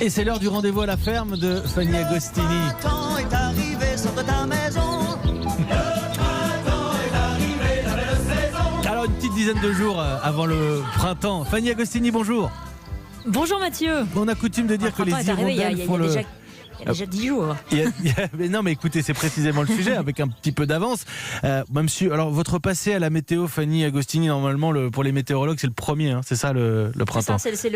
Et c'est l'heure du rendez-vous à la ferme de Fanny Agostini. Le printemps est arrivé, sors de ta maison. Alors une petite dizaine de jours avant le printemps. Fanny Agostini, bonjour. Bonjour Mathieu. On a coutume de dire que les hirondelles font le... Il y a déjà 10 jours. Mais non, mais écoutez, c'est précisément le sujet, avec un petit peu d'avance. Même si, alors, votre passé à la météo, Fanny Agostini, normalement, pour les météorologues, c'est le premier, hein, c'est ça le printemps. C'est ça,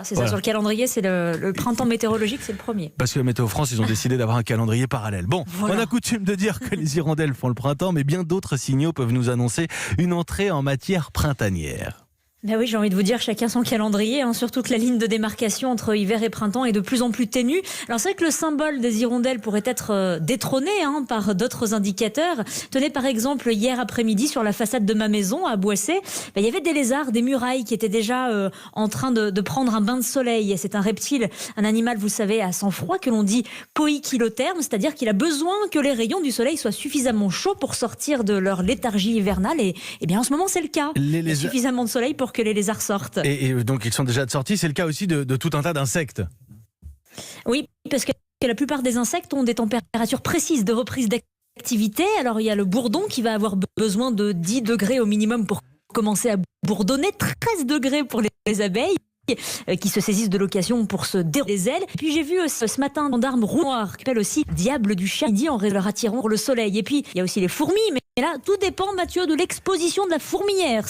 ça sur le calendrier, c'est le printemps météorologique, c'est le premier. Parce que la Météo France, ils ont décidé d'avoir un calendrier parallèle. Bon, voilà. On a coutume de dire que les hirondelles font le printemps, mais bien d'autres signaux peuvent nous annoncer une entrée en matière printanière. Ben oui, j'ai envie de vous dire, chacun son calendrier, surtout que la ligne de démarcation entre hiver et printemps est de plus en plus ténue. Alors c'est vrai que le symbole des hirondelles pourrait être détrôné par d'autres indicateurs. Tenez par exemple, hier après-midi, sur la façade de ma maison à Boissé, il y avait des lézards, des murailles qui étaient déjà en train de prendre un bain de soleil. C'est un reptile, un animal, vous savez, à sang froid que l'on dit poikilotherme, c'est-à-dire qu'il a besoin que les rayons du soleil soient suffisamment chauds pour sortir de leur léthargie hivernale. Et bien en ce moment, c'est le cas. Il y a suffisamment de soleil pour que les lézards sortent. Et donc ils sont déjà sortis, c'est le cas aussi de tout un tas d'insectes. Oui, parce que la plupart des insectes ont des températures précises de reprise d'activité. Alors il y a le bourdon qui va avoir besoin de 10 degrés au minimum pour commencer à bourdonner, 13 degrés pour les abeilles qui se saisissent de l'occasion pour se dérouler les ailes. Puis j'ai vu ce matin un gendarme roux noir qui s'appelle aussi diable du chat midi en leur attirant le soleil. Et puis il y a aussi les fourmis, mais là tout dépend, Mathieu, de l'exposition de la fourmilière.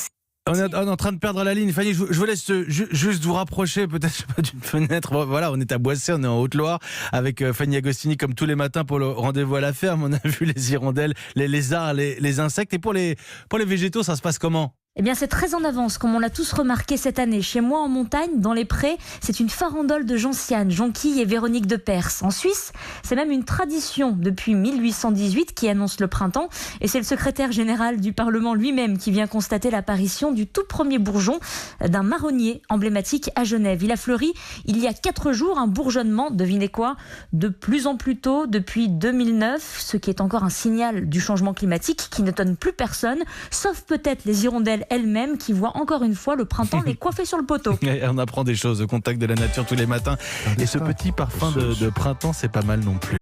On est en train de perdre la ligne. Fanny, je vous laisse juste vous rapprocher peut-être d'une fenêtre. Voilà, on est à Boissé, on est en Haute-Loire avec Fanny Agostini comme tous les matins pour le rendez-vous à la ferme. On a vu les hirondelles, les lézards, les insectes. Et pour les végétaux, ça se passe comment ? Eh bien, c'est très en avance, comme on l'a tous remarqué cette année. Chez moi, en montagne, dans les prés, c'est une farandole de gentianes, jonquilles et Véronique de Perse. En Suisse, c'est même une tradition depuis 1818 qui annonce le printemps. Et c'est le secrétaire général du Parlement lui-même qui vient constater l'apparition du tout premier bourgeon d'un marronnier emblématique à Genève. Il a fleuri il y a 4 jours, un bourgeonnement, devinez quoi, de plus en plus tôt depuis 2009, ce qui est encore un signal du changement climatique qui n'étonne plus personne, sauf peut-être les hirondelles elles-mêmes qui voient encore une fois le printemps les coiffer sur le poteau. On apprend des choses au contact de la nature tous les matins. Et ce petit parfum de printemps, c'est pas mal non plus.